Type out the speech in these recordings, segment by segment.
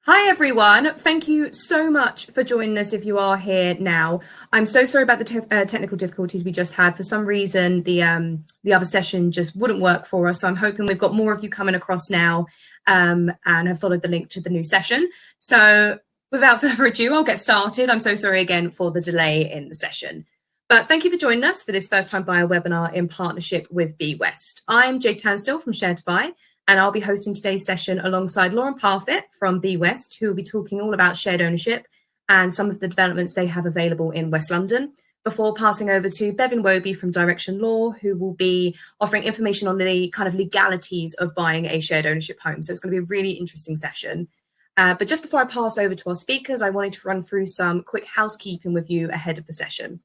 Hi everyone, thank you so much for joining us if you are here now. I'm so sorry about the technical difficulties we just had. For some reason, the other session just wouldn't work for us, so I'm hoping we've got more of you coming across now and have followed the link to the new session. So without further ado, I'll get started. I'm so sorry again for the delay in the session. But thank you for joining us for this first time buyer webinar in partnership with BeWest. I'm Jade Turnstill from Share to Buy, and I'll be hosting today's session alongside Lauren Parfitt from BeWest, who will be talking all about shared ownership and some of the developments they have available in West London, before passing over to Bevin Woby from Direction Law, who will be offering information on the kind of legalities of buying a shared ownership home. So it's going to be a really interesting session. But just before I pass over to our speakers, I wanted to run through some quick housekeeping with you ahead of the session.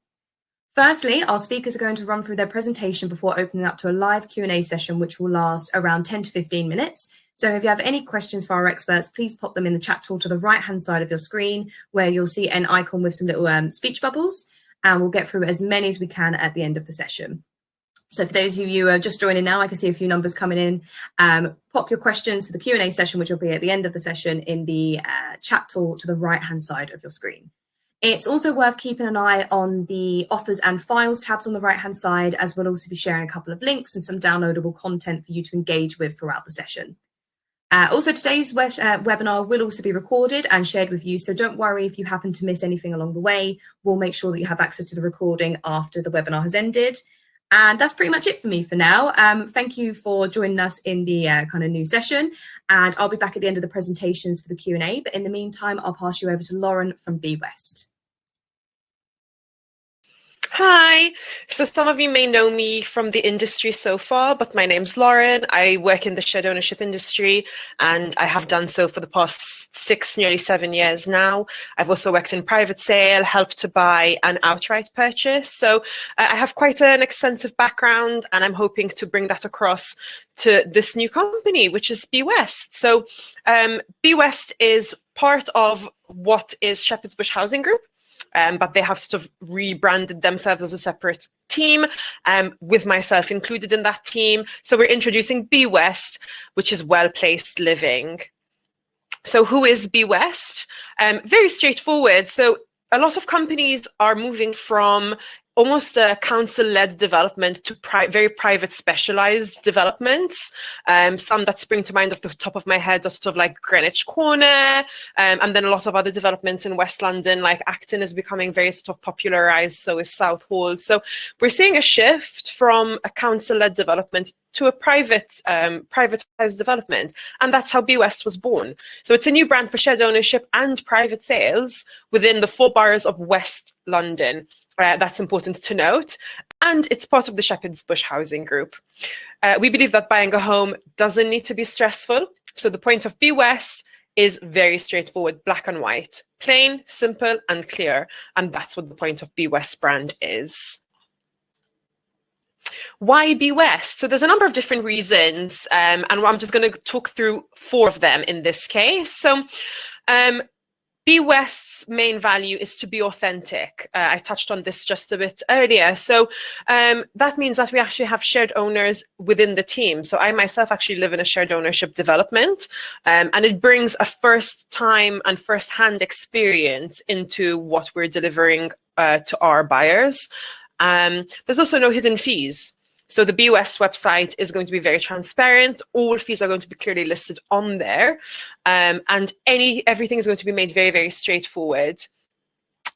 Firstly, our speakers are going to run through their presentation before opening up to a live Q&A session, which will last around 10 to 15 minutes. So if you have any questions for our experts, please pop them in the chat tool to the right-hand side of your screen, where you'll see an icon with some little speech bubbles, and we'll get through as many as we can at the end of the session. So for those of you who are just joining now, I can see a few numbers coming in. Pop your questions for the Q&A session, which will be at the end of the session, in the chat tool to the right-hand side of your screen. It's also worth keeping an eye on the offers and files tabs on the right-hand side, as we'll also be sharing a couple of links and some downloadable content for you to engage with throughout the session. Also, today's webinar will also be recorded and shared with you, so don't worry if you happen to miss anything along the way. We'll make sure that you have access to the recording after the webinar has ended. And that's pretty much it for me for now. Thank you for joining us in the kind of new session, and I'll be back at the end of the presentations for the Q&A, but in the meantime, I'll pass you over to Lauren from BeWest. Hi, so some of you may know me from the industry so far, but my name's Lauren. I work in the shared ownership industry, and I have done so for the past 6, nearly 7 years now. I've also worked in private sale, help to buy, and outright purchase. So I have quite an extensive background, and I'm hoping to bring that across to this new company, which is BeWest. So BeWest is part of what is Shepherd's Bush Housing Group. But they have sort of rebranded themselves as a separate team, with myself included in that team. So we're introducing BeWest, which is well-placed living. So who is BeWest? Very straightforward. So a lot of companies are moving from almost a council-led development to very private specialized developments. Some that spring to mind off the top of my head are sort of like Greenwich Corner, and then a lot of other developments in West London, like Acton is becoming very sort of popularized, so is Southall. So we're seeing a shift from a council-led development to a privatized development, and that's how BeWest was born. So it's a new brand for shared ownership and private sales within the 4 boroughs of West London. That's important to note. And it's part of the Shepherd's Bush Housing Group. We believe that buying a home doesn't need to be stressful. So the point of BeWest is very straightforward, black and white, plain, simple, and clear. And that's what the point of BeWest brand is. Why BeWest? So there's a number of different reasons, and I'm just going to talk through 4 of them in this case. So BeWest's main value is to be authentic. I touched on this just a bit earlier. So that means that we actually have shared owners within the team. So I myself actually live in a shared ownership development, and it brings a first-time and first-hand experience into what we're delivering to our buyers. There's also no hidden fees. So the BeWest website is going to be very transparent. All fees are going to be clearly listed on there. And everything is going to be made very, very straightforward,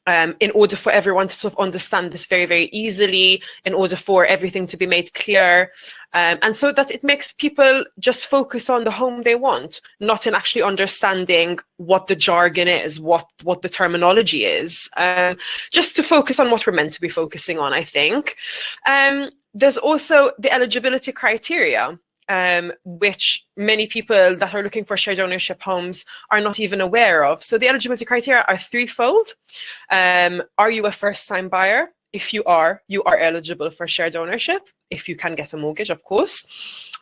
in order for everyone to sort of understand this very, very easily, in order for everything to be made clear. And so that it makes people just focus on the home they want, not in actually understanding what the jargon is, what the terminology is, just to focus on what we're meant to be focusing on, I think. There's also the eligibility criteria, which many people that are looking for shared ownership homes are not even aware of. So the eligibility criteria are threefold. Are you a first-time buyer? If you are eligible for shared ownership, if you can get a mortgage, of course.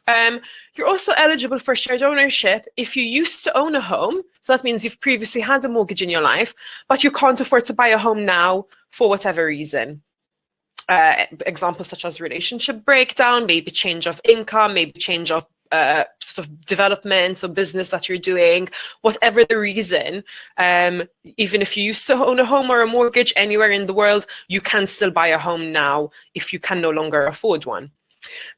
You're also eligible for shared ownership if you used to own a home. So that means you've previously had a mortgage in your life, but you can't afford to buy a home now for whatever reason. Examples such as relationship breakdown, maybe change of income, maybe change of sort of developments or business that you're doing, whatever the reason, even if you used to own a home or a mortgage anywhere in the world, you can still buy a home now if you can no longer afford one.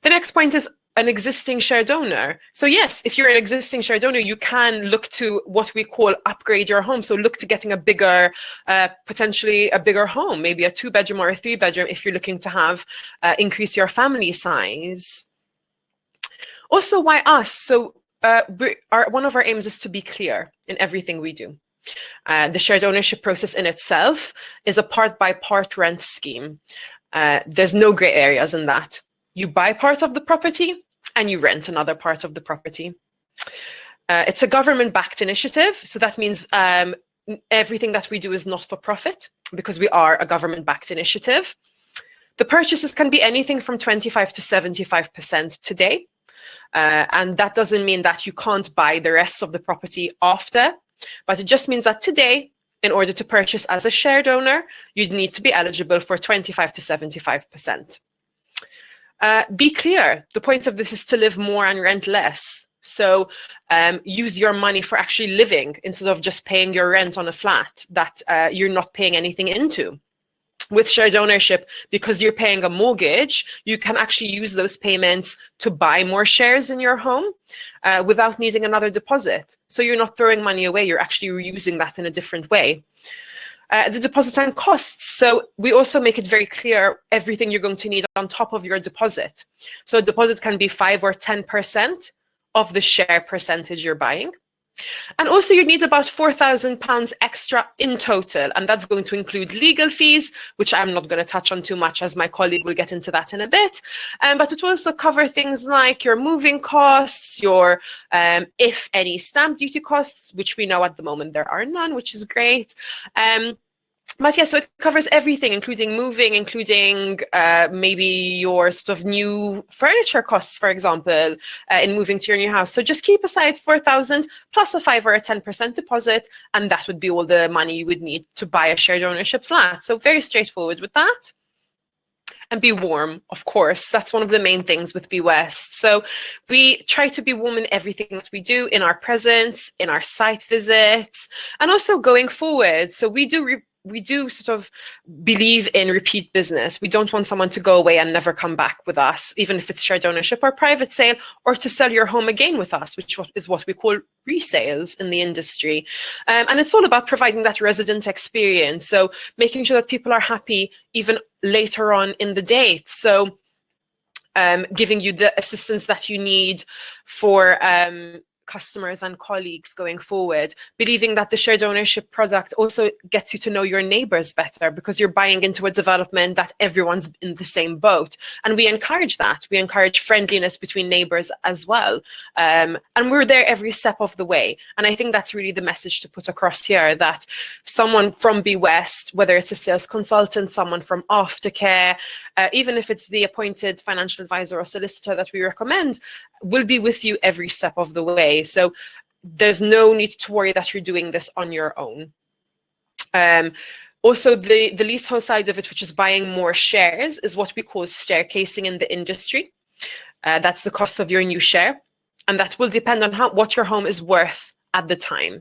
The next point is an existing shared owner. So yes, if you're an existing shared owner, you can look to what we call upgrade your home. So look to getting a bigger, potentially a bigger home, maybe a 2-bedroom or a 3-bedroom if you're looking to have increase your family size. Also, why us? So one of our aims is to be clear in everything we do. The shared ownership process in itself is a part-by-part rent scheme. There's no gray areas in that. You buy part of the property and you rent another part of the property. It's a government-backed initiative, so that means everything that we do is not for profit because we are a government-backed initiative. The purchases can be anything from 25 to 75% today, and that doesn't mean that you can't buy the rest of the property after, but it just means that today, in order to purchase as a shared owner, you'd need to be eligible for 25 to 75%. Be clear, the point of this is to live more and rent less. So use your money for actually living instead of just paying your rent on a flat that you're not paying anything into. With shared ownership, because you're paying a mortgage, you can actually use those payments to buy more shares in your home without needing another deposit. So you're not throwing money away, you're actually reusing that in a different way. The deposit and costs. So we also make it very clear everything you're going to need on top of your deposit. So a deposit can be 5 or 10% of the share percentage you're buying. And also you need about £4,000 extra in total, and that's going to include legal fees, which I'm not going to touch on too much as my colleague will get into that in a bit. But it will also cover things like your moving costs, your, if any, stamp duty costs, which we know at the moment there are none, which is great. But yeah, so it covers everything, including moving, including maybe your sort of new furniture costs, for example, in moving to your new house. So just keep aside 4,000 plus a 5 or a 10% deposit, and that would be all the money you would need to buy a shared ownership flat. So very straightforward with that. And be warm, of course. That's one of the main things with BeWest. So we try to be warm in everything that we do, in our presence, in our site visits, and also going forward. So we do sort of believe in repeat business. We don't want someone to go away and never come back with us, even if it's shared ownership or private sale, or to sell your home again with us, which is what we call resales in the industry. And it's all about providing that resident experience. So making sure that people are happy even later on in the date. So giving you the assistance that you need for customers and colleagues going forward, believing that the shared ownership product also gets you to know your neighbors better because you're buying into a development that everyone's in the same boat. And we encourage that. We encourage friendliness between neighbors as well. And we're there every step of the way. And I think that's really the message to put across here, that someone from BeWest, whether it's a sales consultant, someone from aftercare, even if it's the appointed financial advisor or solicitor that we recommend, will be with you every step of the way. So there's no need to worry that you're doing this on your own. Also, the leasehold side of it, which is buying more shares, is what we call staircasing in the industry. That's the cost of your new share. And that will depend on what your home is worth at the time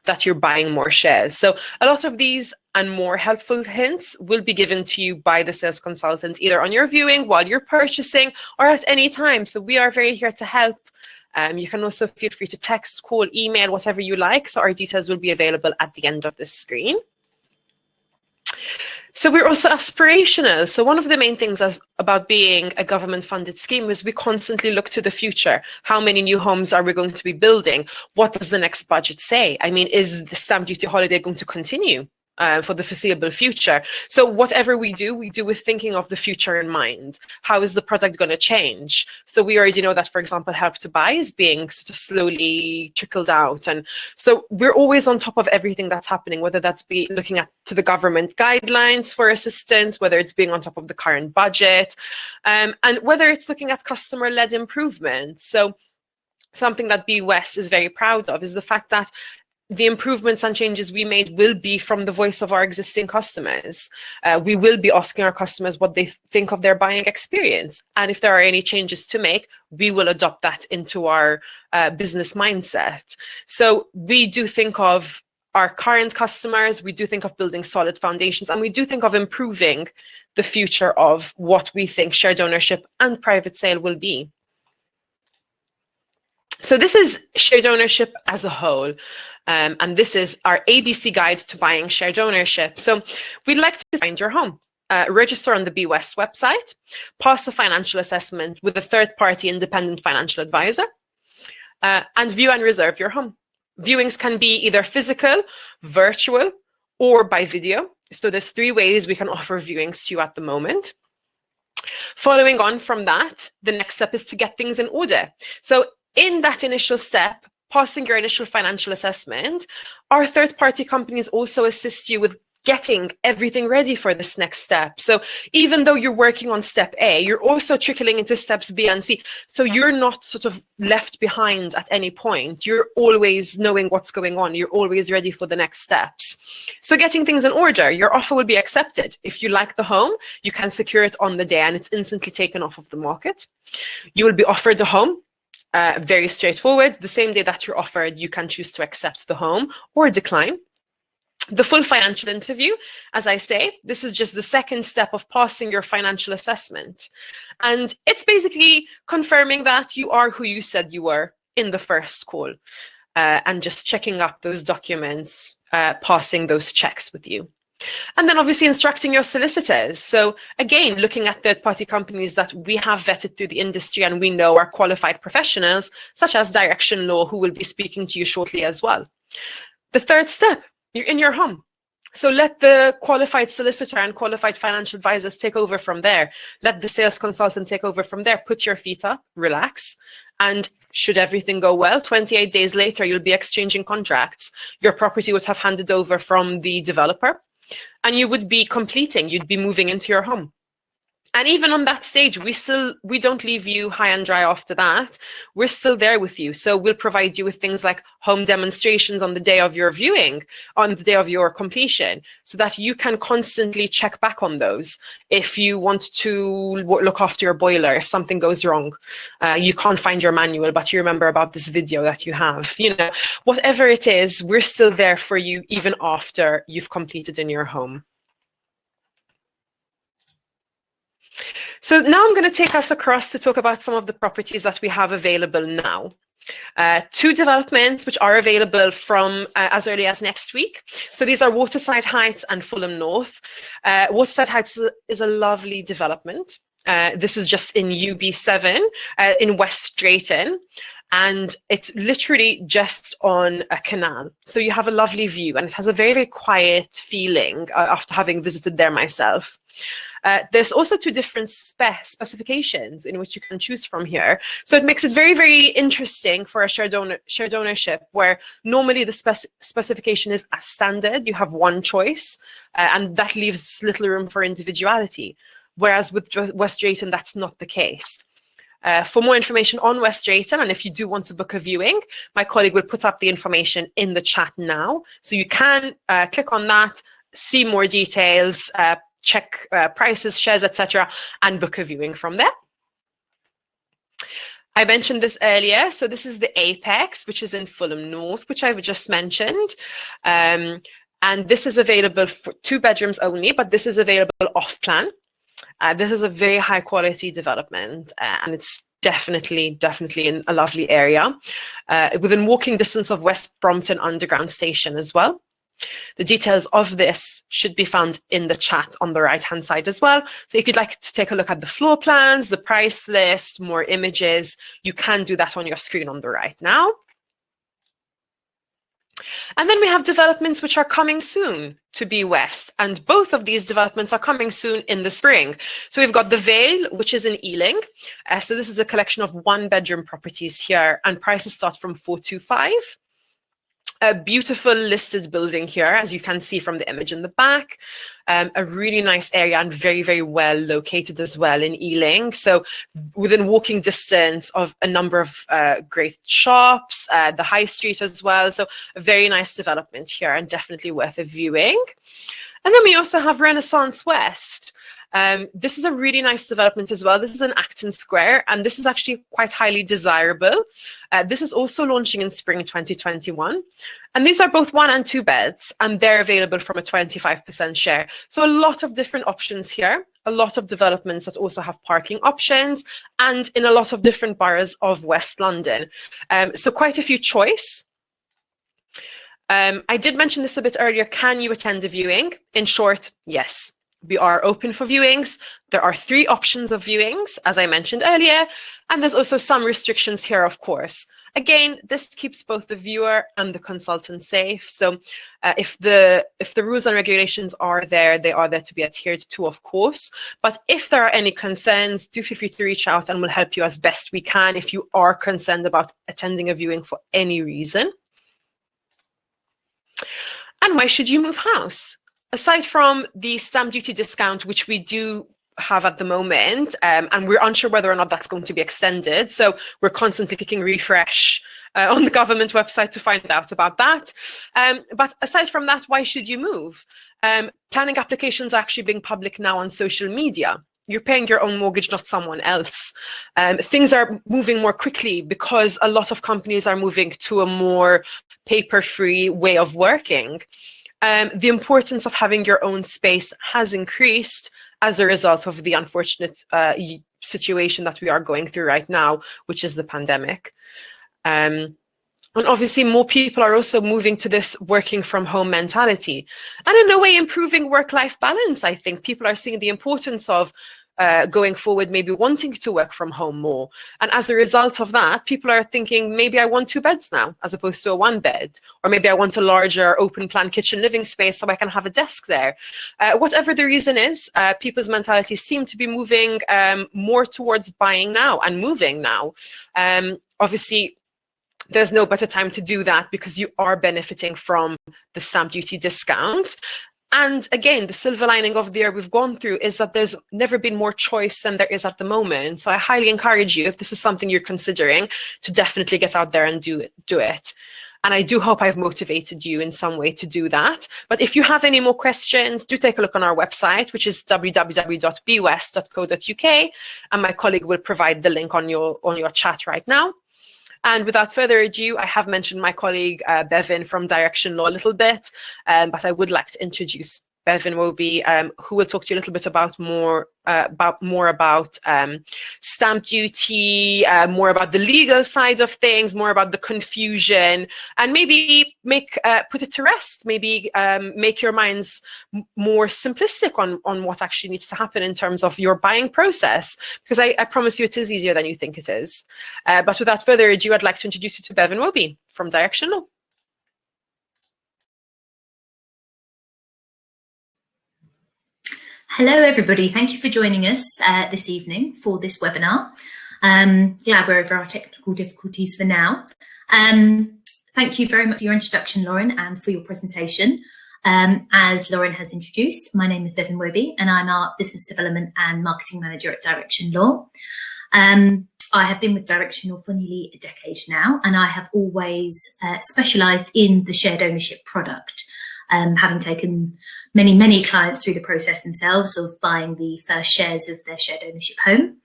that you're buying more shares. So a lot of these and more helpful hints will be given to you by the sales consultant, either on your viewing, while you're purchasing, or at any time. So we are very here to help. You can also feel free to text, call, email, whatever you like. So our details will be available at the end of this screen. So we're also aspirational. So one of the main things about being a government-funded scheme is we constantly look to the future. How many new homes are we going to be building? What does the next budget say? I mean, is the stamp duty holiday going to continue for the foreseeable future? So whatever we do with thinking of the future in mind. How is the product going to change? So we already know that, for example, Help to Buy is being sort of slowly trickled out. And so we're always on top of everything that's happening, whether that's be looking at to the government guidelines for assistance, whether it's being on top of the current budget, and whether it's looking at customer-led improvement. So something that BeWest is very proud of is the fact that the improvements and changes we made will be from the voice of our existing customers. We will be asking our customers what they think of their buying experience. And if there are any changes to make, we will adopt that into our business mindset. So we do think of our current customers, we do think of building solid foundations, and we do think of improving the future of what we think shared ownership and private sale will be. So this is shared ownership as a whole, and this is our ABC guide to buying shared ownership. So we'd like to find your home, register on the BeWest website, pass a financial assessment with a third-party independent financial advisor, and view and reserve your home. Viewings can be either physical, virtual, or by video. So there's 3 ways we can offer viewings to you at the moment. Following on from that, the next step is to get things in order. So in that initial step, passing your initial financial assessment, our third-party companies also assist you with getting everything ready for this next step. So even though you're working on step A, you're also trickling into steps B and C. So you're not sort of left behind at any point. You're always knowing what's going on. You're always ready for the next steps. So getting things in order, your offer will be accepted. If you like the home, you can secure it on the day and it's instantly taken off of the market. You will be offered the home. Very straightforward. The same day that you're offered, you can choose to accept the home or decline. The full financial interview, as I say, this is just the second step of passing your financial assessment. And it's basically confirming that you are who you said you were in the first call, and just checking up those documents, passing those checks with you. And then obviously instructing your solicitors. So again, looking at third-party companies that we have vetted through the industry and we know are qualified professionals, such as Direction Law, who will be speaking to you shortly as well. The third step, you're in your home. So let the qualified solicitor and qualified financial advisors take over from there. Let the sales consultant take over from there. Put your feet up, relax. And should everything go well, 28 days later, you'll be exchanging contracts. Your property would have handed over from the developer and you would be completing, you'd be moving into your home. And even on that stage, we don't leave you high and dry after that. We're still there with you. So we'll provide you with things like home demonstrations on the day of your viewing, on the day of your completion, so that you can constantly check back on those. If you want to look after your boiler, if something goes wrong, you can't find your manual, but you remember about this video that you have, whatever it is, we're still there for you even after you've completed in your home. So now I'm going to take us across to talk about some of the properties that we have available now. 2 developments which are available from as early as next week. So these are Waterside Heights and Fulham North. Waterside Heights is a lovely development. This is just in UB7 in West Drayton. And it's literally just on a canal. So you have a lovely view and it has a very, very quiet feeling after having visited there myself. There's also 2 different specifications in which you can choose from here. So it makes it very, very interesting for a shared ownership where normally the specification is as standard. You have one choice and that leaves little room for individuality. Whereas with West Drayton, that's not the case. For more information on West Drayton, and if you do want to book a viewing, my colleague will put up the information in the chat now. So you can click on that, see more details, check prices, shares, etc., and book a viewing from there. I mentioned this earlier. So this is the Apex, which is in Fulham North, which I've just mentioned. And this is available for 2 bedrooms only, but this is available off plan. This is a very high quality development and it's definitely in a lovely area within walking distance of West Brompton Underground Station as well. The details of this should be found in the chat on the right hand side as well. So if you'd like to take a look at the floor plans, the price list, more images, you can do that on your screen on the right now. And then we have developments which are coming soon to BeWest, and both of these developments are coming soon in the spring. So we've got the Vale, which is in Ealing. So this is a collection of 1-bedroom properties here, and prices start from 425. A beautiful listed building here, as you can see from the image in the back. A really nice area and very, very well located as well in Ealing. So within walking distance of a number of great shops, the high street as well. So a very nice development here and definitely worth a viewing. And then we also have Renaissance West. This is a really nice development as well. This is in Acton Square, and this is actually quite highly desirable. This is also launching in spring 2021. And these are both 1 and 2 beds, and they're available from a 25% share. So a lot of different options here, a lot of developments that also have parking options, and in a lot of different boroughs of West London. So quite a few choice. I did mention this a bit earlier. Can you attend a viewing? In short, yes. We are open for viewings. There are 3 options of viewings, as I mentioned earlier, and there's also some restrictions here, of course. Again, this keeps both the viewer and the consultant safe. So if the rules and regulations are there, they are there to be adhered to, of course. But if there are any concerns, do feel free to reach out and we'll help you as best we can if you are concerned about attending a viewing for any reason. And why should you move house? Aside from the stamp duty discount, which we do have at the moment, and we're unsure whether or not that's going to be extended. So we're constantly clicking refresh on the government website to find out about that. But aside from that, why should you move? Planning applications are actually being public now on social media. You're paying your own mortgage, not someone else. Things are moving more quickly because a lot of companies are moving to a more paper-free way of working. The importance of having your own space has increased as a result of the unfortunate situation that we are going through right now, which is the pandemic. And obviously more people are also moving to this working from home mentality. And in a way, improving work-life balance, I think people are seeing the importance of going forward, maybe wanting to work from home more. And as a result of that, people are thinking, maybe I want 2 beds now, as opposed to a 1 bed. Or maybe I want a larger open plan kitchen living space so I can have a desk there. Whatever the reason is, people's mentalities seem to be moving more towards buying now and moving now. Obviously, there's no better time to do that because you are benefiting from the stamp duty discount. And again, the silver lining of the year we've gone through is that there's never been more choice than there is at the moment. So I highly encourage you, if this is something you're considering, to definitely get out there and do it. And I do hope I've motivated you in some way to do that. But if you have any more questions, do take a look on our website, which is www.bewest.co.uk. And my colleague will provide the link on your chat right now. And without further ado, I have mentioned my colleague Bevin from Direction Law a little bit, but I would like to introduce Bevin Woby, who will talk to you a little bit about more about stamp duty, more about the legal side of things, more about the confusion, and maybe put it to rest. Maybe make your minds more simplistic on what actually needs to happen in terms of your buying process. Because I promise you, it is easier than you think it is. But without further ado, I'd like to introduce you to Bevin Woby from Direction Law. Hello, everybody. Thank you for joining us this evening for this webinar. Glad we're over our technical difficulties for now. Thank you very much for your introduction, Lauren, and for your presentation. As Lauren has introduced, my name is Bevin Woby, and I'm our Business Development and Marketing Manager at Direction Law. I have been with Direction Law for nearly a decade now, and I have always specialised in the shared ownership product, having taken many clients through the process themselves of buying the first shares of their shared ownership home.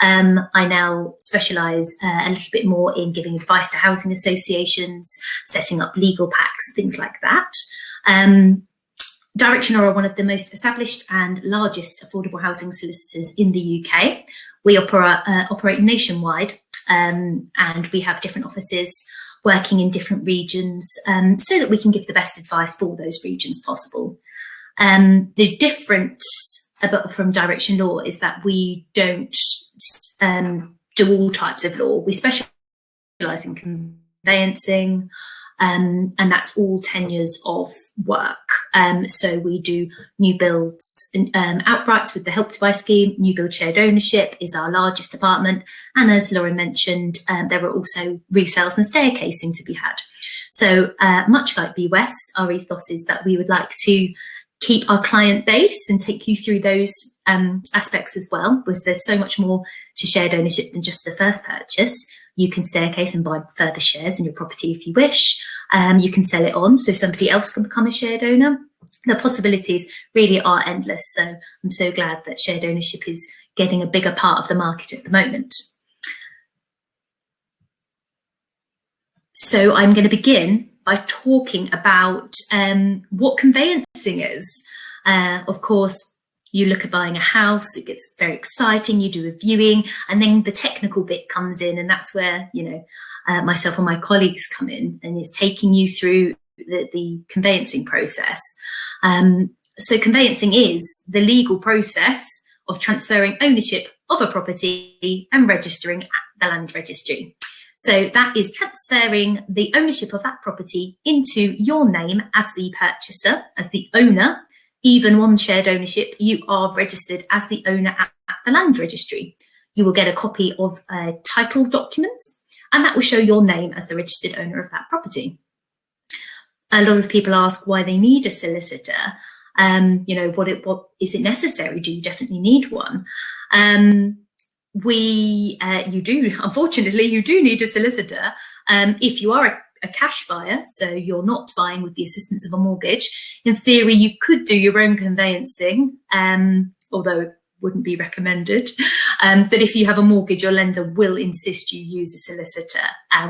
I now specialise a little bit more in giving advice to housing associations, setting up legal packs, things like that. Direction Law are one of the most established and largest affordable housing solicitors in the UK. We operate nationwide, and we have different offices working in different regions so that we can give the best advice for those regions possible. The difference from Direction Law is that we don't do all types of law. We specialise in conveyancing, and that's all tenures of work. So we do new builds outrights with the Help to Buy scheme. New build shared ownership is our largest department. And as Lauren mentioned, there are also resales and staircasing to be had. So much like BeWest, our ethos is that we would like to keep our client base and take you through those aspects as well, because there's so much more to shared ownership than just the first purchase. You can staircase and buy further shares in your property if you wish. You can sell it on so somebody else can become a shared owner. The possibilities really are endless. So I'm so glad that shared ownership is getting a bigger part of the market at the moment. So I'm going to begin by talking about what conveyancing is. Of course, you look at buying a house, it gets very exciting, you do a viewing, and then the technical bit comes in, and that's where, you know, myself and my colleagues come in, and is taking you through the conveyancing process. So conveyancing is the legal process of transferring ownership of a property and registering at the land registry. So that is transferring the ownership of that property into your name as the purchaser, as the owner. Even one shared ownership, you are registered as the owner at the land registry. You will get a copy of a title document, and that will show your name as the registered owner of that property. A lot of people ask why they need a solicitor. You know, what is it necessary? Do you definitely need one? You do, unfortunately, you do need a solicitor. If you are a cash buyer, so you're not buying with the assistance of a mortgage, in theory, you could do your own conveyancing, although it wouldn't be recommended. But if you have a mortgage, your lender will insist you use a solicitor.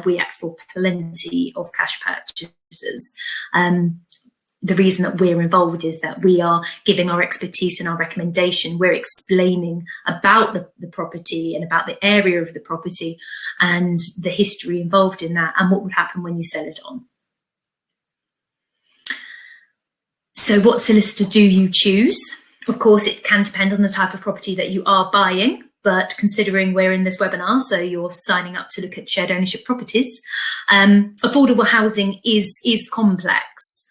We act for plenty of cash purchases. The reason that we're involved is that we are giving our expertise and our recommendation. We're explaining about the property and about the area of the property and the history involved in that and what would happen when you sell it on. So what solicitor do you choose? Of course, it can depend on the type of property that you are buying, but considering we're in this webinar, so you're signing up to look at shared ownership properties, affordable housing is complex.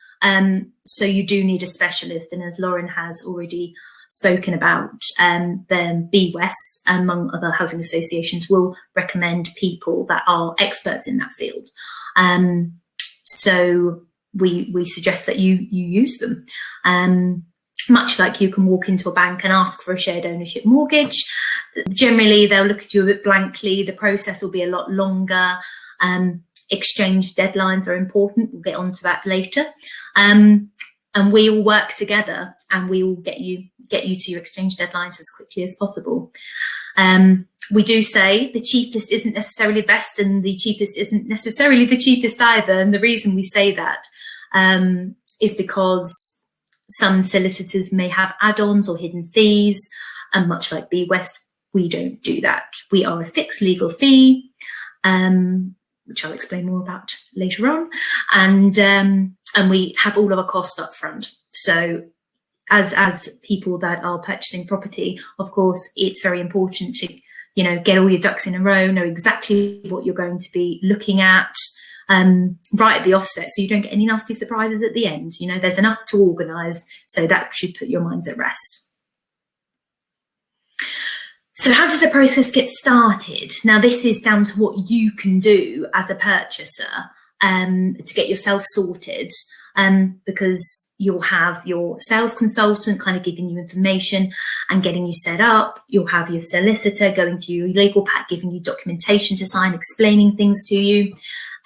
So you do need a specialist, and as Lauren has already spoken about, then BeWest, among other housing associations, will recommend people that are experts in that field. So we suggest that you use them. Much like you can walk into a bank and ask for a shared ownership mortgage, generally they'll look at you a bit blankly. The process will be a lot longer. Exchange deadlines are important. We'll get onto that later. And we all work together, and we will get you to your exchange deadlines as quickly as possible. We do say the cheapest isn't necessarily the best, and the cheapest isn't necessarily the cheapest either. And the reason we say that is because some solicitors may have add-ons or hidden fees, and much like BeWest, we don't do that. We are a fixed legal fee, which I'll explain more about later on, and we have all of our costs up front. So as people that are purchasing property, of course, it's very important to, you know, get all your ducks in a row, know exactly what you're going to be looking at right at the offset, so you don't get any nasty surprises at the end. You know, there's enough to organise, so that should put your minds at rest. So how does the process get started? Now, this is down to what you can do as a purchaser to get yourself sorted, because you'll have your sales consultant kind of giving you information and getting you set up. You'll have your solicitor going through your legal pack, giving you documentation to sign, explaining things to you.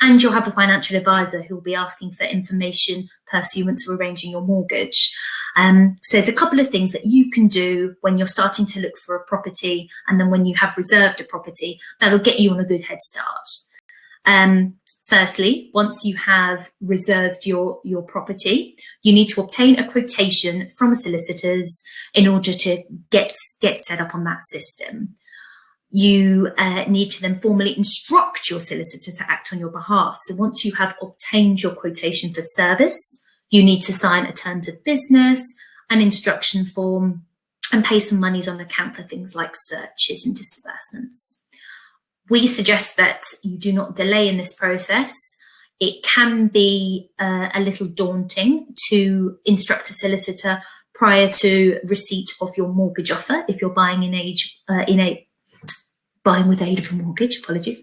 And you'll have a financial advisor who will be asking for information pursuant to arranging your mortgage. So there's a couple of things that you can do when you're starting to look for a property, and then when you have reserved a property, that'll get you on a good head start. Firstly, once you have reserved your property, you need to obtain a quotation from a solicitor's in order to get set up on that system. You need to then formally instruct your solicitor to act on your behalf. So once you have obtained your quotation for service, you need to sign a terms of business, an instruction form, and pay some monies on account for things like searches and disbursements. We suggest that you do not delay in this process. It can be a little daunting to instruct a solicitor prior to receipt of your mortgage offer if you're buying buying with aid of a mortgage, apologies.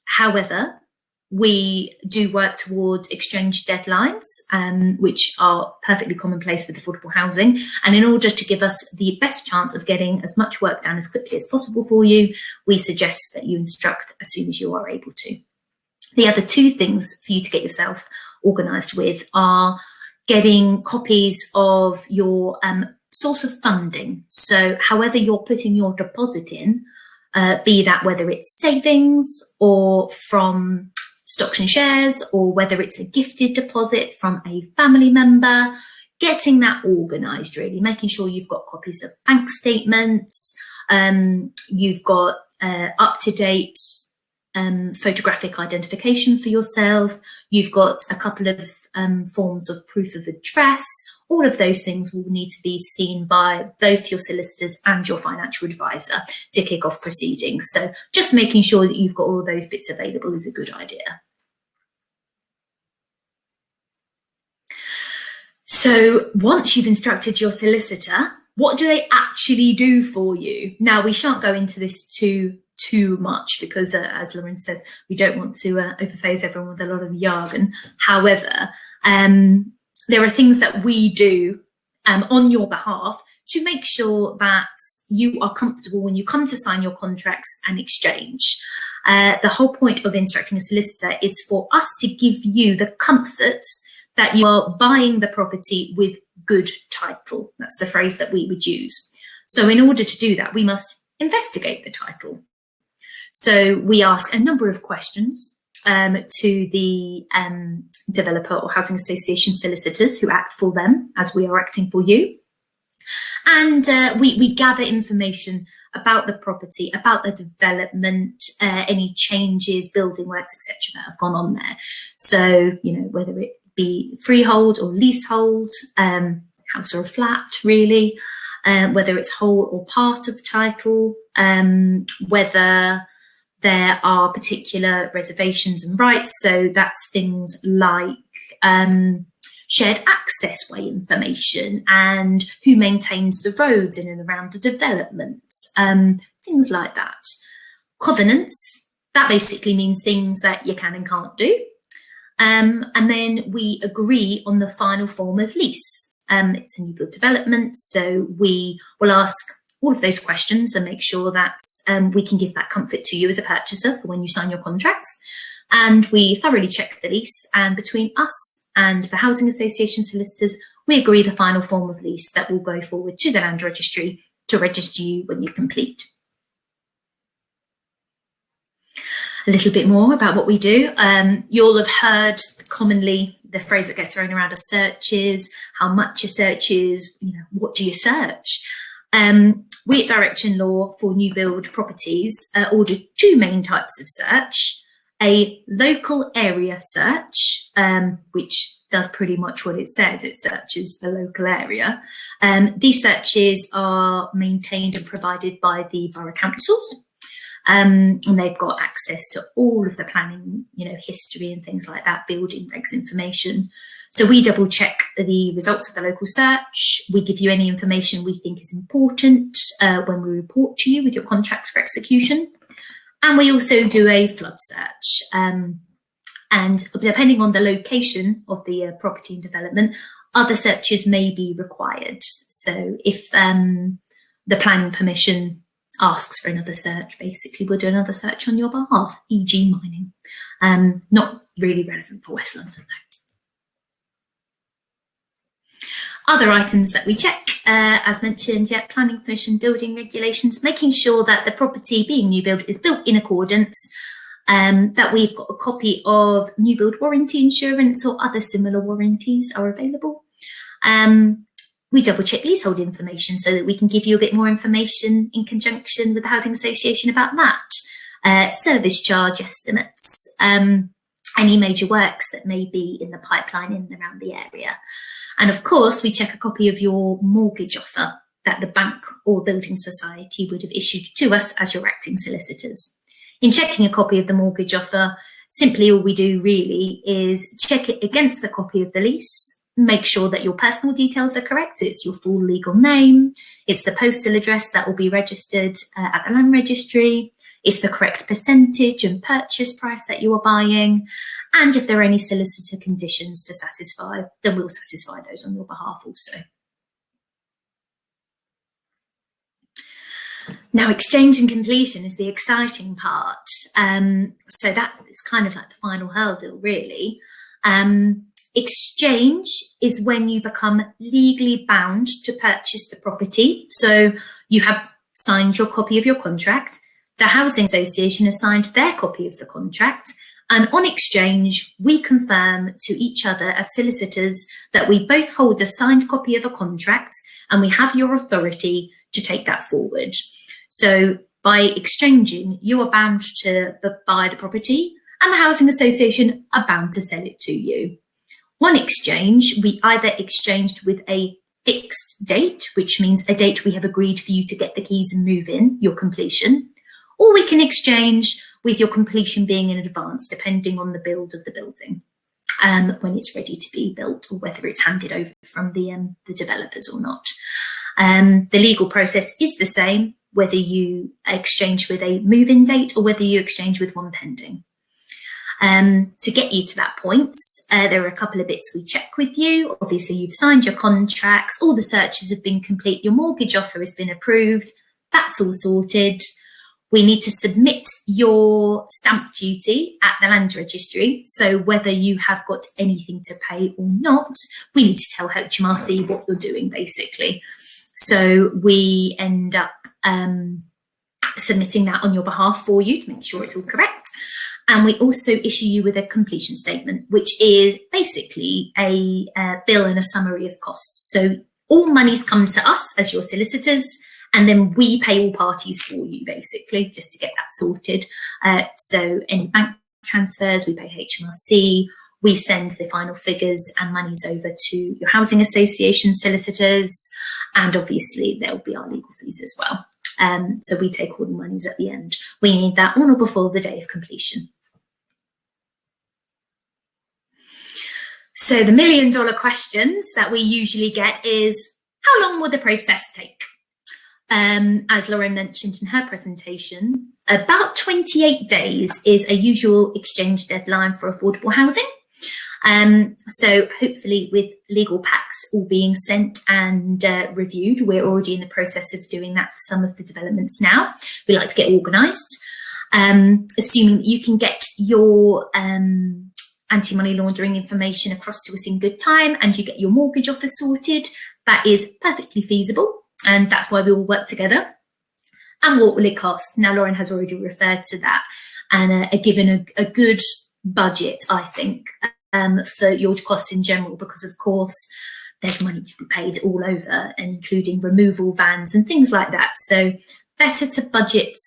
However, We do work towards exchange deadlines, which are perfectly commonplace with affordable housing. And in order to give us the best chance of getting as much work done as quickly as possible for you, we suggest that you instruct as soon as you are able to. The other two things for you to get yourself organised with are getting copies of your source of funding. So however you're putting your deposit in, be that whether it's savings or from stocks and shares, or whether it's a gifted deposit from a family member, getting that organised really, making sure you've got copies of bank statements, you've got up-to-date photographic identification for yourself, you've got a couple of forms of proof of address. All of those things will need to be seen by both your solicitors and your financial advisor to kick off proceedings. So just making sure that you've got all of those bits available is a good idea. So once you've instructed your solicitor, what do they actually do for you? Now, we shan't go into this too much because, as Lauren says, we don't want to overphase everyone with a lot of jargon. However, there are things that we do on your behalf to make sure that you are comfortable when you come to sign your contracts and exchange. The whole point of instructing a solicitor is for us to give you the comfort that you are buying the property with good title. That's the phrase that we would use. So in order to do that, we must investigate the title. So we ask a number of questions to the developer or housing association solicitors who act for them as we are acting for you. And we gather information about the property, about the development, any changes, building works, etc. that have gone on there. So, you know, whether it be freehold or leasehold, house or a flat, really, whether it's whole or part of title, whether there are particular reservations and rights. So that's things like shared access way information and who maintains the roads in and around the developments, things like that. Covenants, that basically means things that you can and can't do. And then we agree on the final form of lease. It's a new build development, so we will ask all of those questions and make sure that we can give that comfort to you as a purchaser for when you sign your contracts. And we thoroughly check the lease, and between us and the housing association solicitors, we agree the final form of lease that will go forward to the land registry to register you when you complete. A little bit more about what we do. You'll have heard commonly the phrase that gets thrown around are searches, how much a search is, you know, what do you search? We at Direction Law for new build properties order two main types of search. A local area search, which does pretty much what it says, it searches the local area. These searches are maintained and provided by the borough councils. And they've got access to all of the planning, you know, history and things like that, building regs information. So we double check the results of the local search. We give you any information we think is important when we report to you with your contracts for execution. And we also do a flood search. And depending on the location of the property and development, other searches may be required. So if the planning permission asks for another search, basically we'll do another search on your behalf, e.g. mining. Not really relevant for West London though. Other items that we check, as mentioned, planning permission, building regulations, making sure that the property being new build is built in accordance, that we've got a copy of new build warranty insurance or other similar warranties are available. We double check leasehold information so that we can give you a bit more information in conjunction with the Housing Association about that. Service charge estimates, any major works that may be in the pipeline in and around the area. And of course, we check a copy of your mortgage offer that the bank or building society would have issued to us as your acting solicitors. In checking a copy of the mortgage offer, simply all we do really is check it against the copy of the lease, make sure that your personal details are correct. It's your full legal name, it's the postal address that will be registered at the land registry, It's the correct percentage and purchase price that you are buying. And if there are any solicitor conditions to satisfy, then we'll satisfy those on your behalf also. Now, exchange and completion is the exciting part. So that is kind of like the final hurdle, really. Exchange is when you become legally bound to purchase the property. So you have signed your copy of your contract. The housing association has signed their copy of the contract. And on exchange, we confirm to each other as solicitors that we both hold a signed copy of a contract and we have your authority to take that forward. So by exchanging, you are bound to buy the property and the housing association are bound to sell it to you. One exchange, we either exchanged with a fixed date, which means a date we have agreed for you to get the keys and move in, your completion, or we can exchange with your completion being in advance, depending on the build of the building, when it's ready to be built or whether it's handed over from the developers or not. The legal process is the same, whether you exchange with a move-in date or whether you exchange with one pending. To get you to that point, there are a couple of bits we check with you. Obviously, you've signed your contracts, all the searches have been complete, your mortgage offer has been approved, that's all sorted. We need to submit your stamp duty at the land registry. So whether you have got anything to pay or not, we need to tell HMRC what you're doing, basically. So we end up submitting that on your behalf for you to make sure it's all correct. And we also issue you with a completion statement, which is basically a bill and a summary of costs. So all monies come to us as your solicitors, and then we pay all parties for you, basically, just to get that sorted. So any bank transfers, we pay HMRC, we send the final figures and monies over to your housing association solicitors, and obviously there'll be our legal fees as well. So we take all the monies at the end. We need that on or before the day of completion. So the $1 million questions that we usually get is, how long will the process take? As Lauren mentioned in her presentation, about 28 days is a usual exchange deadline for affordable housing. So hopefully with legal packs all being sent and reviewed, we're already in the process of doing that for some of the developments now. We like to get organised, assuming that you can get your anti-money laundering information across to us in good time and you get your mortgage offer sorted. That is perfectly feasible. And that's why we all work together. And what will it cost? Now, Lauren has already referred to that and given a good budget, I think, for your costs in general, because of course there's money to be paid all over, including removal vans and things like that. So better to budget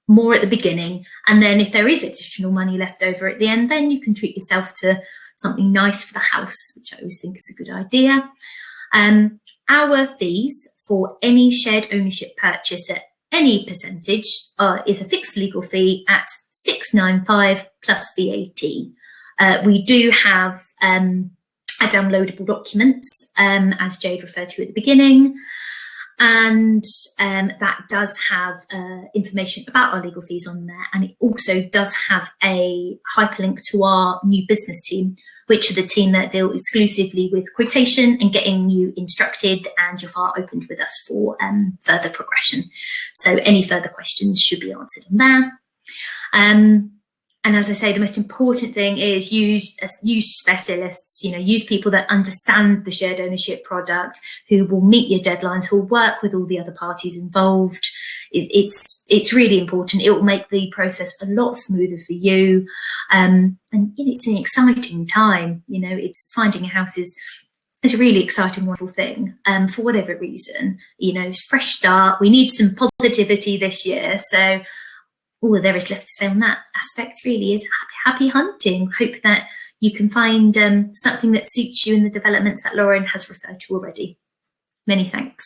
more at the beginning. And then if there is additional money left over at the end, then you can treat yourself to something nice for the house, which I always think is a good idea. Our fees for any shared ownership purchase at any percentage is a fixed legal fee at $695 plus VAT. We do have a downloadable document, as Jade referred to at the beginning, and that does have information about our legal fees on there, and it also does have a hyperlink to our new business team, which are the team that deal exclusively with quotation and getting you instructed and your file opened with us for further progression. So any further questions should be answered on there. And as I say, the most important thing is use specialists, use people that understand the shared ownership product, who will meet your deadlines, who will work with all the other parties involved. It's really important. It will make the process a lot smoother for you. And it's an exciting time. It's finding a house is a really exciting, wonderful thing. For whatever reason, fresh start. We need some positivity this year. So all there is left to say on that aspect really is happy hunting. Hope that you can find something that suits you in the developments that Lauren has referred to already. Many thanks.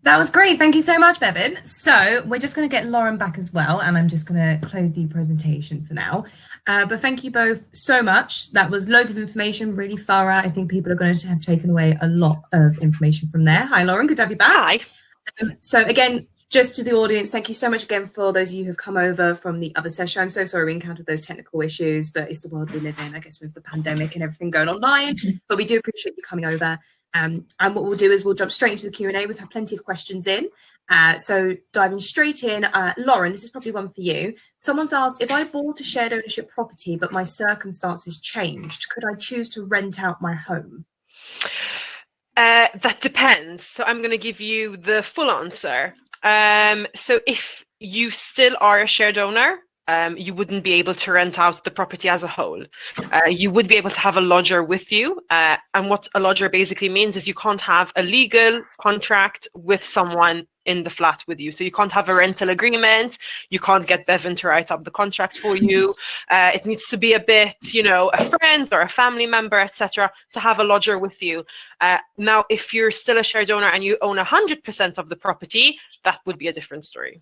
That was great. Thank you so much, Bevin. So we're just going to get Lauren back as well, and I'm just going to close the presentation for now. But thank you both so much. That was loads of information, really thorough. I think people are going to have taken away a lot of information from there. Hi, Lauren. Good to have you back. Hi. So again, just to the audience, thank you so much again for those of you who've come over from the other session. I'm so sorry we encountered those technical issues, but it's the world we live in, I guess, with the pandemic and everything going online. But we do appreciate you coming over. And what we'll do is we'll jump straight into the Q&A. We've had plenty of questions in. So diving straight in, Lauren, this is probably one for you. Someone's asked, if I bought a shared ownership property, but my circumstances changed, could I choose to rent out my home? That depends. So I'm going to give you the full answer. So if you still are a shared owner, you wouldn't be able to rent out the property as a whole. You would be able to have a lodger with you. And what a lodger basically means is you can't have a legal contract with someone in the flat with you. So you can't have a rental agreement. You can't get Bevin to write up the contract for you. It needs to be a bit, a friend or a family member, etc., to have a lodger with you. Now, if you're still a shared owner and you own 100% of the property, that would be a different story.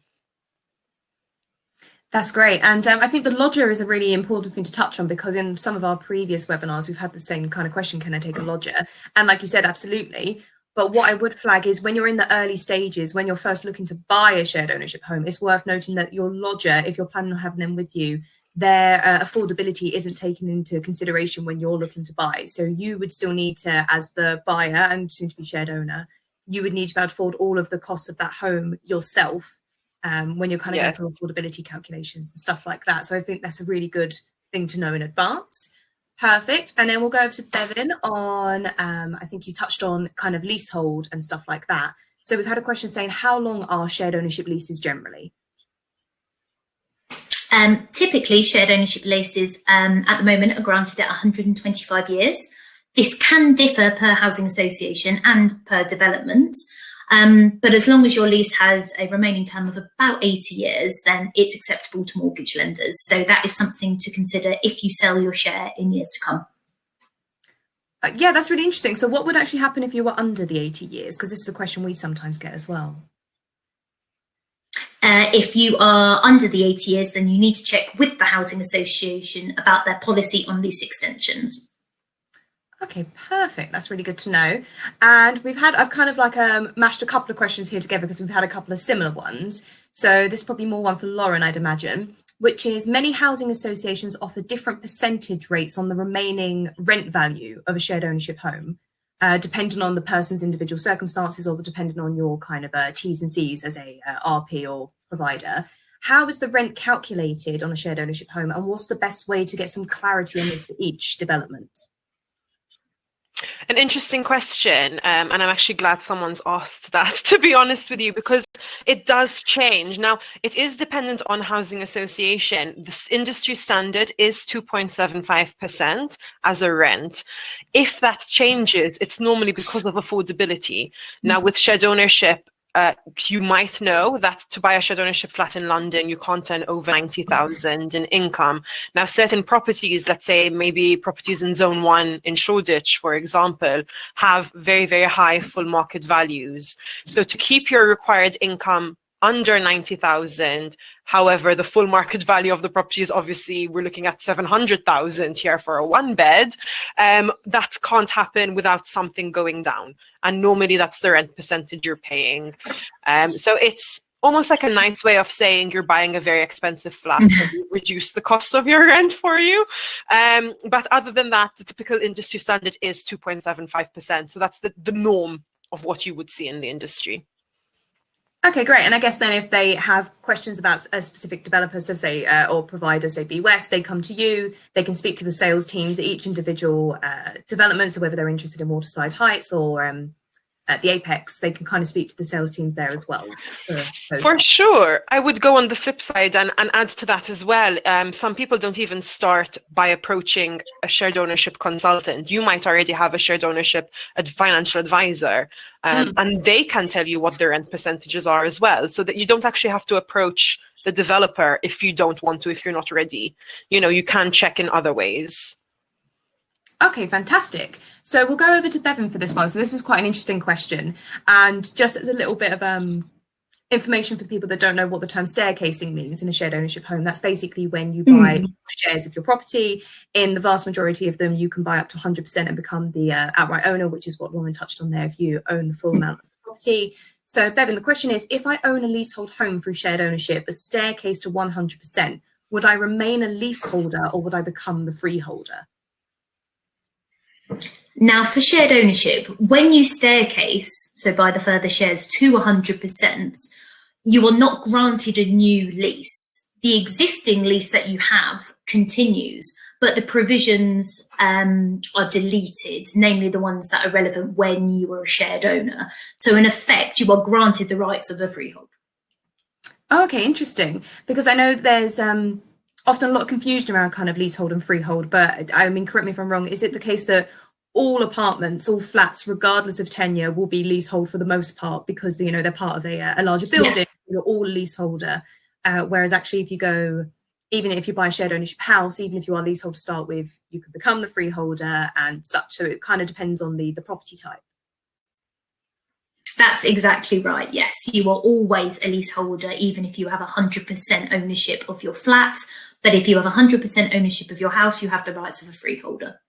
That's great. And I think the lodger is a really important thing to touch on, because in some of our previous webinars, we've had the same kind of question, can I take a lodger? And like you said, absolutely. But what I would flag is when you're in the early stages, when you're first looking to buy a shared ownership home, it's worth noting that your lodger, if you're planning on having them with you, their affordability isn't taken into consideration when you're looking to buy. So you would still need to, as the buyer and soon to be shared owner, you would need to be able to afford all of the costs of that home yourself. When you're kind of going through affordability calculations and stuff like that. So I think that's a really good thing to know in advance. Perfect. And then we'll go over to Bevin on, I think you touched on kind of leasehold and stuff like that. So we've had a question saying, how long are shared ownership leases generally? Typically, shared ownership leases at the moment are granted at 125 years. This can differ per housing association and per development. But as long as your lease has a remaining term of about 80 years, then it's acceptable to mortgage lenders. So that is something to consider if you sell your share in years to come. Yeah, that's really interesting. So what would actually happen if you were under the 80 years? Because this is a question we sometimes get as well. If you are under the 80 years, then you need to check with the housing association about their policy on lease extensions. Okay, perfect. That's really good to know. And I've kind of like mashed a couple of questions here together because we've had a couple of similar ones. So this is probably more one for Lauren, I'd imagine, which is many housing associations offer different percentage rates on the remaining rent value of a shared ownership home, depending on the person's individual circumstances or depending on your kind of T's and C's as a RP or provider. How is the rent calculated on a shared ownership home, and what's the best way to get some clarity on this for each development? An interesting question, and I'm actually glad someone's asked that, to be honest with you, because it does change. Now, it is dependent on housing association. The industry standard is 2.75% as a rent. If that changes, it's normally because of affordability. Now, with shared ownership, you might know that to buy a shared ownership flat in London, you can't earn over 90,000 in income. Now, certain properties, let's say maybe properties in Zone 1 in Shoreditch, for example, have very, very high full market values. So to keep your required income under 90,000, however, the full market value of the property is obviously, we're looking at 700,000 here for a one bed. That can't happen without something going down. And normally that's the rent percentage you're paying. So it's almost like a nice way of saying you're buying a very expensive flat and you reduce the cost of your rent for you. But other than that, the typical industry standard is 2.75%. So that's the norm of what you would see in the industry. Okay, great. And I guess then if they have questions about a specific developer, so say, or provider, say BeWest, they come to you, they can speak to the sales teams at each individual development. So whether they're interested in Waterside Heights or at the Apex, they can kind of speak to the sales teams there as well. For sure. I would go on the flip side and add to that as well. Some people don't even start by approaching a shared ownership consultant. You might already have a shared ownership financial advisor, and they can tell you what their rent percentages are as well, so that you don't actually have to approach the developer if you don't want to, if you're not ready. You can check in other ways. Okay, fantastic. So we'll go over to Bevin for this one. So this is quite an interesting question. And just as a little bit of information for the people that don't know what the term staircasing means in a shared ownership home, that's basically when you buy shares of your property. In the vast majority of them, you can buy up to 100% and become the outright owner, which is what Lauren touched on there, if you own the full amount of the property. So Bevin, the question is, if I own a leasehold home through shared ownership, a staircase to 100%, would I remain a leaseholder or would I become the freeholder? Now, for shared ownership, when you staircase, so buy the further shares to 100%, you are not granted a new lease. The existing lease that you have continues, but the provisions are deleted, namely the ones that are relevant when you are a shared owner. So in effect, you are granted the rights of a freehold. Oh, okay, interesting. Because I know there's often a lot of confusion around kind of leasehold and freehold, but I mean, correct me if I'm wrong, is it the case that all apartments, all flats, regardless of tenure, will be leasehold for the most part because, you know, they're part of a larger building, yeah. You're all leaseholder. Whereas actually if you go, even if you buy a shared ownership house, even if you are leasehold to start with, you could become the freeholder and such. So it kind of depends on the property type. That's exactly right. Yes, you are always a leaseholder, even if you have 100% ownership of your flat. But if you have 100% ownership of your house, you have the rights of a freeholder.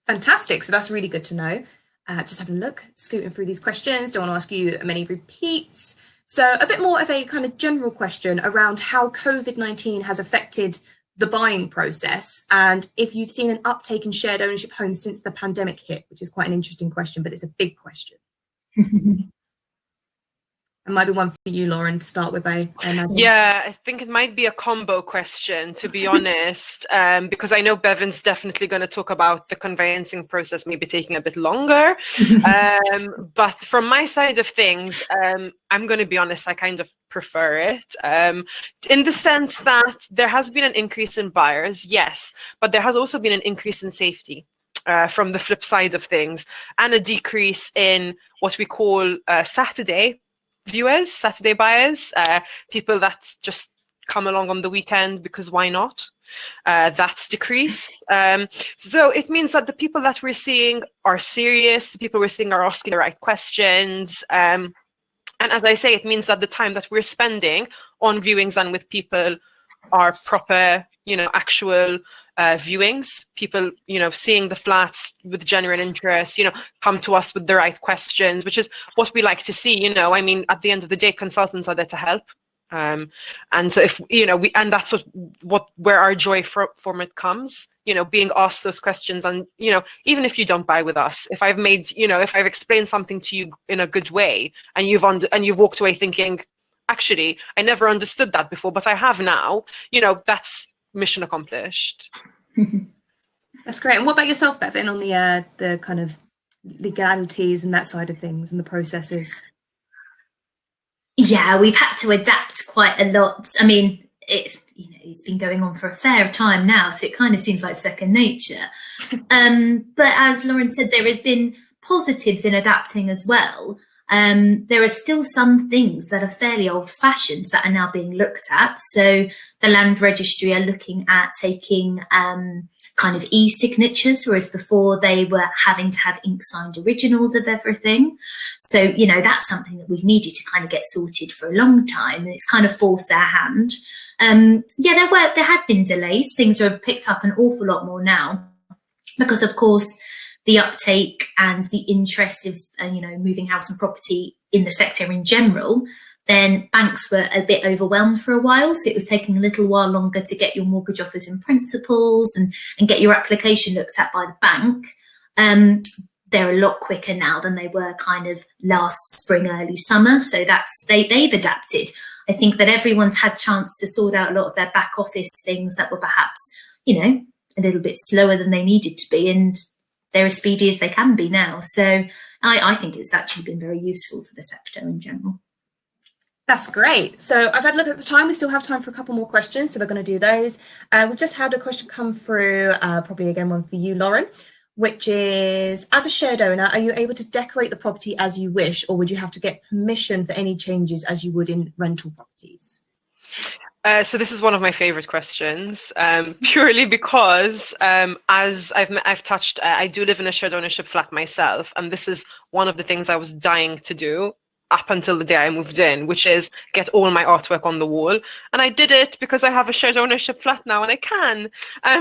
Fantastic. So that's really good to know. Just having a look, scooting through these questions. Don't want to ask you many repeats. So a bit more of a kind of general question around how COVID-19 has affected the buying process and if you've seen an uptake in shared ownership homes since the pandemic hit, which is quite an interesting question, but it's a big question. It might be one for you, Lauren, to start with, I imagine. Yeah, I think it might be a combo question, to be honest, because I know Bevin's definitely going to talk about the conveyancing process maybe taking a bit longer. But from my side of things, I'm going to be honest, I kind of prefer it in the sense that there has been an increase in buyers, yes, but there has also been an increase in safety. From the flip side of things, and a decrease in what we call Saturday viewers, Saturday buyers, people that just come along on the weekend because why not? That's decreased. So it means that the people that we're seeing are serious, the people we're seeing are asking the right questions. And as I say, it means that the time that we're spending on viewings and with people are proper, you know, actual viewings, people, you know, seeing the flats with genuine interest, you know, come to us with the right questions, which is what we like to see, you know. I mean, at the end of the day, consultants are there to help. And so if, you know, and that's where our joy from it comes, you know, being asked those questions. And, you know, even if you don't buy with us, if I've explained something to you in a good way and you've walked away thinking, actually, I never understood that before, but I have now, you know, that's mission accomplished. That's great. And what about yourself, Bevin, on the kind of legalities and that side of things and the processes? Yeah, we've had to adapt quite a lot. I mean, it's been going on for a fair time now, so it kind of seems like second nature. But as Lauren said, there has been positives in adapting as well. There are still some things that are fairly old-fashioned that are now being looked at. So the Land Registry are looking at taking kind of e-signatures, whereas before they were having to have ink-signed originals of everything. So, you know, that's something that we've needed to kind of get sorted for a long time, and it's kind of forced their hand. Yeah, there had been delays. Things have picked up an awful lot more now because, of course, the uptake and the interest of, you know, moving house and property in the sector in general, then banks were a bit overwhelmed for a while. So it was taking a little while longer to get your mortgage offers in principles and get your application looked at by the bank. They're a lot quicker now than they were kind of last spring, early summer. So they've adapted. I think that everyone's had chance to sort out a lot of their back office things that were perhaps, you know, a little bit slower than they needed to be. And they're as speedy as they can be now. So I think it's actually been very useful for the sector in general. That's great. So I've had a look at the time. We still have time for a couple more questions, so we're going to do those. We've just had a question come through, probably again one for you, Lauren, which is, as a shared owner, are you able to decorate the property as you wish, or would you have to get permission for any changes as you would in rental properties? So this is one of my favorite questions, purely because as I've touched, I do live in a shared ownership flat myself, and this is one of the things I was dying to do up until the day I moved in, which is get all my artwork on the wall. And I did it because I have a shared ownership flat now and I can.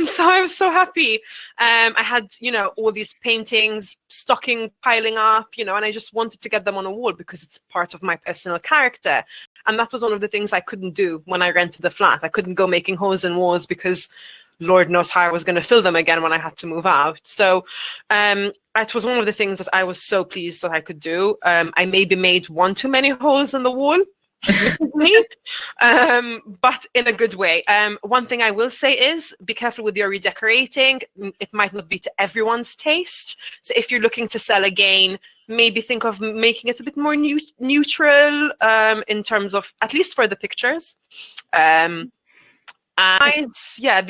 So I was so happy. I had, all these paintings, stocking piling up, and I just wanted to get them on a wall because it's part of my personal character. And that was one of the things I couldn't do when I rented the flat. I couldn't go making holes in walls because Lord knows how I was going to fill them again when I had to move out. So it was one of the things that I was so pleased that I could do. I maybe made one too many holes in the wall, but in a good way. One thing I will say is be careful with your redecorating. It might not be to everyone's taste. So if you're looking to sell again, maybe think of making it a bit more neutral in terms of, at least for the pictures. The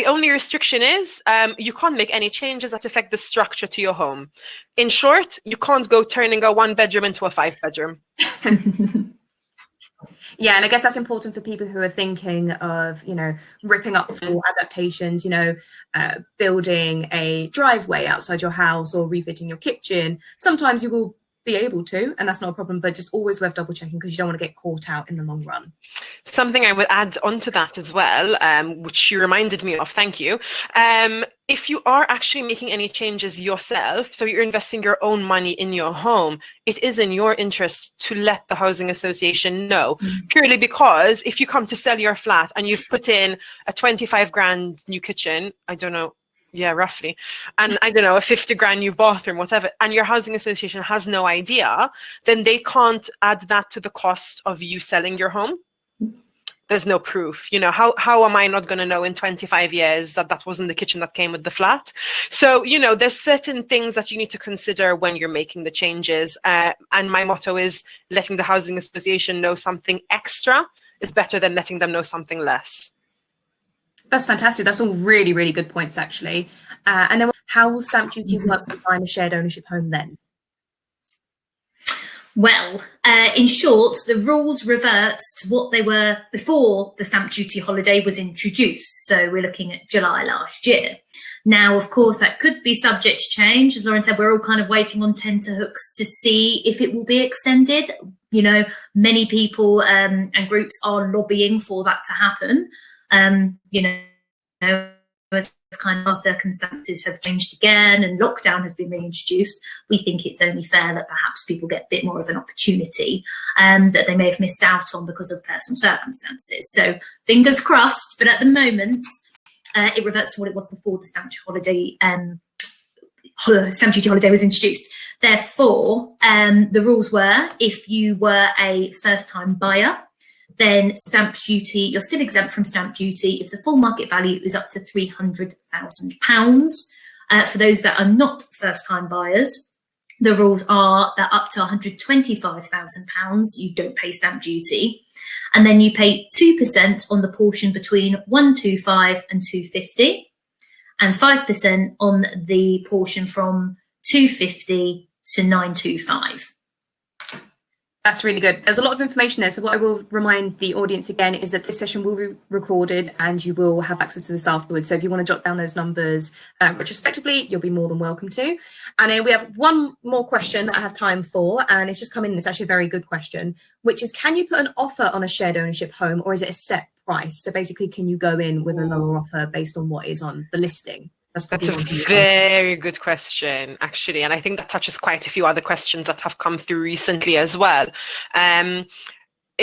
only restriction is you can't make any changes that affect the structure to your home. In short, you can't go turning a 1-bedroom into a 5-bedroom. Yeah, and I guess that's important for people who are thinking of, ripping up full adaptations, building a driveway outside your house or refitting your kitchen. Sometimes you will be able to, and that's not a problem, but just always worth double checking because you don't want to get caught out in the long run. Something I would add onto that as well, which you reminded me of, thank you. If you are actually making any changes yourself, so you're investing your own money in your home, it is in your interest to let the housing association know, purely because if you come to sell your flat and you've put in a 25 grand new kitchen, I don't know, yeah, roughly. And I don't know, a 50 grand new bathroom, whatever, and your housing association has no idea, then they can't add that to the cost of you selling your home. There's no proof. How am I not going to know in 25 years that that wasn't the kitchen that came with the flat? So, there's certain things that you need to consider when you're making the changes. And my motto is letting the housing association know something extra is better than letting them know something less. That's fantastic. That's all really, really good points, actually. And then how will stamp duty work when buying a shared ownership home then? Well, in short, the rules revert to what they were before the stamp duty holiday was introduced. So we're looking at July last year. Now, of course, that could be subject to change. As Lauren said, we're all kind of waiting on tenterhooks to see if it will be extended. Many people and groups are lobbying for that to happen. As kind of our circumstances have changed again and lockdown has been reintroduced, we think it's only fair that perhaps people get a bit more of an opportunity that they may have missed out on because of personal circumstances. So fingers crossed, but at the moment, it reverts to what it was before the stamp duty holiday was introduced. Therefore, the rules were, if you were a first-time buyer, then stamp duty, you're still exempt from stamp duty if the full market value is up to £300,000. For those that are not first-time buyers, the rules are that up to £125,000, you don't pay stamp duty. And then you pay 2% on the portion between 125 and 250, and 5% on the portion from 250 to 925. That's really good. There's a lot of information there. So what I will remind the audience again is that this session will be recorded and you will have access to this afterwards. So if you want to jot down those numbers retrospectively, you'll be more than welcome to. And then we have one more question that I have time for, and it's just come in. It's actually a very good question, which is, can you put an offer on a shared ownership home, or is it a set price? So basically, can you go in with a lower offer based on what is on the listing? That's a very good question, actually. And I think that touches quite a few other questions that have come through recently as well. In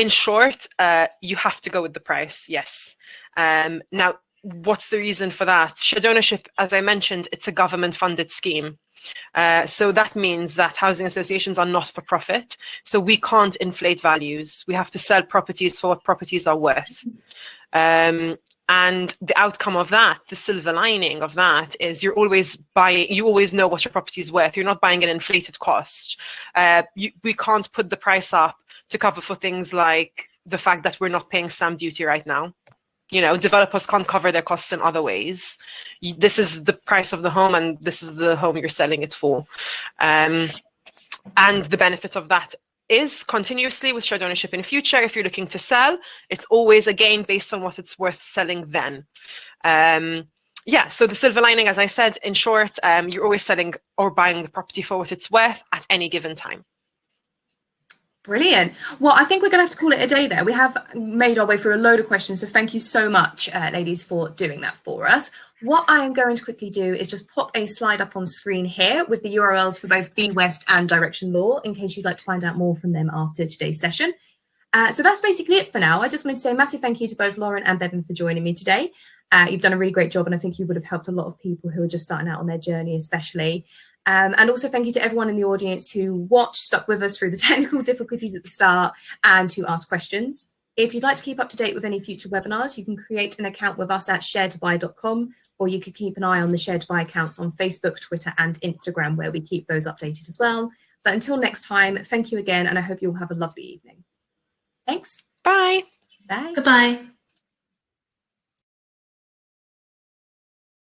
short, you have to go with the price, yes. Now, what's the reason for that? Shared ownership, as I mentioned, it's a government-funded scheme. So that means that housing associations are not for profit. So we can't inflate values. We have to sell properties for what properties are worth. And the outcome of that, the silver lining of that, is you're always buying, you always know what your property is worth. You're not buying an inflated cost. We can't put the price up to cover for things like the fact that we're not paying stamp duty right now. Developers can't cover their costs in other ways. This is the price of the home, and this is the home you're selling it for. And the benefit of that is continuously with shared ownership in future. If you're looking to sell, it's always again based on what it's worth selling then. So the silver lining, as I said, in short, you're always selling or buying the property for what it's worth at any given time. Brilliant. Well, I think we're going to have to call it a day there. We have made our way through a load of questions, so thank you so much, ladies, for doing that for us. What I am going to quickly do is just pop a slide up on screen here with the URLs for both BeWest and Direction Law, in case you'd like to find out more from them after today's session. So that's basically it for now. I just wanted to say a massive thank you to both Lauren and Bevin for joining me today. You've done a really great job, and I think you would have helped a lot of people who are just starting out on their journey, especially. And also thank you to everyone in the audience who watched, stuck with us through the technical difficulties at the start, and who asked questions. If you'd like to keep up to date with any future webinars, you can create an account with us at sharedby.com, or you could keep an eye on the Shared By accounts on Facebook, Twitter, and Instagram, where we keep those updated as well. But until next time, thank you again, and I hope you all have a lovely evening. Thanks. Bye. Bye. Bye-bye.